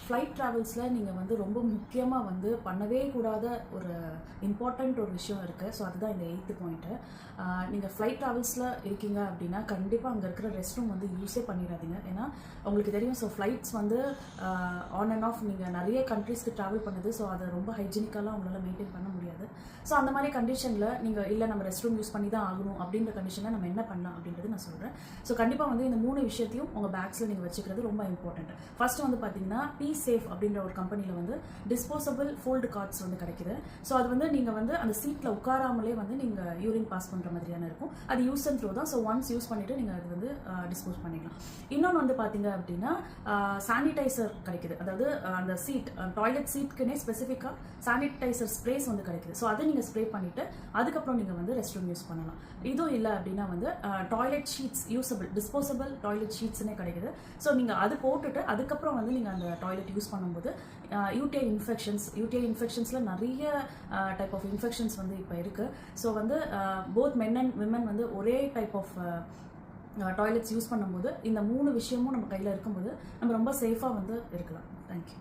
Flight ட்ராவல்ஸில் நீங்கள் வந்து ரொம்ப முக்கியமாக வந்து பண்ணவே கூடாத ஒரு இம்பார்ட்டண்ட் ஒரு விஷயம் இருக்குது. ஸோ அதுதான் இந்த 8th பாயிண்ட்டு. நீங்கள் ஃப்ளைட் ட்ராவல்ஸில் இருக்கீங்க அப்படின்னா கண்டிப்பாக அங்கே இருக்கிற ரெஸ்ட் ரூம் வந்து யூஸே பண்ணிடாதீங்க. ஏன்னா உங்களுக்கு தெரியும், ஸோ ஃப்ளைட்ஸ் வந்து ஆன் அண்ட் ஆஃப் நீங்கள் நிறைய கண்ட்ரீஸ்க்கு ட்ராவல் பண்ணுது. ஸோ அதை ரொம்ப ஹைஜீனிக்கெல்லாம் உங்களால் மெயின்டைன் பண்ண முடியாது. ஸோ அந்த மாதிரி கண்டிஷனில் நீங்கள் இல்லை நம்ம ரெஸ்ட் ரூம் யூஸ் பண்ணி தான் ஆகணும் அப்படின்ற கண்டிஷனில் நம்ம என்ன பண்ணலாம் அப்படின்றது நான் சொல்கிறேன். ஸோ கண்டிப்பாக வந்து இந்த 3 விஷயத்தையும் உங்கள் பேக்ஸில் நீங்கள் வச்சுக்கிறது ரொம்ப இம்பார்ட்டன்ட். ஃபர்ஸ்ட் வந்து பார்த்தீங்கன்னா சேஃப் அப்படின்ற ஒரு கம்பெனியில் வந்து டிஸ்போசபிள் ஃபோல்டு கார்ட்ஸ் வந்து கிடைக்குது. ஸோ அது வந்து நீங்கள் வந்து அந்த சீட்டில் உட்காராமலே வந்து நீங்கள் யூரின் பாஸ் பண்ணுற மாதிரியான இருக்கும். அது யூஸ் அண்ட் த்ரோ தான். ஸோ ஒன்ஸ் யூஸ் பண்ணிவிட்டு நீங்கள் அது வந்து டிஸ்போஸ் பண்ணிடலாம். இன்னொன்று வந்து பார்த்தீங்க அப்படின்னா சானிடைசர் கிடைக்குது. அதாவது அந்த சீட் டாய்லெட் சீட்க்குனே ஸ்பெசிஃபிக்காக சானிடைசர் ஸ்ப்ரேஸ் வந்து கிடைக்குது. ஸோ அதை நீங்கள் ஸ்ப்ரே பண்ணிவிட்டு அதுக்கப்புறம் நீங்கள் வந்து ரெஸ்ட் ரூம் யூஸ் பண்ணலாம். இதுவும் இல்லை அப்படின்னா வந்து toilet sheets usable disposable toilet ஷீட்ஸ்னே கிடைக்குது. ஸோ நீங்கள் அது போட்டுட்டு அதுக்கப்புறம் வந்து நீங்கள் அந்த டாய்லெட் யூஸ் பண்ணும்போது யூடிஐ இன்ஃபெக்ஷன்ஸில் நிறைய டைப் ஆஃப் இன்ஃபெக்ஷன்ஸ் வந்து இப்போ இருக்குது. ஸோ வந்து போத் மென் அண்ட் விமன் வந்து ஒரே டைப் ஆஃப் டாய்லெட்ஸ் யூஸ் பண்ணும்போது இந்த 3 விஷயமும் நம்ம கையில் இருக்கும்போது நம்ம ரொம்ப சேஃபாக வந்து இருக்கலாம். தேங்க்யூ.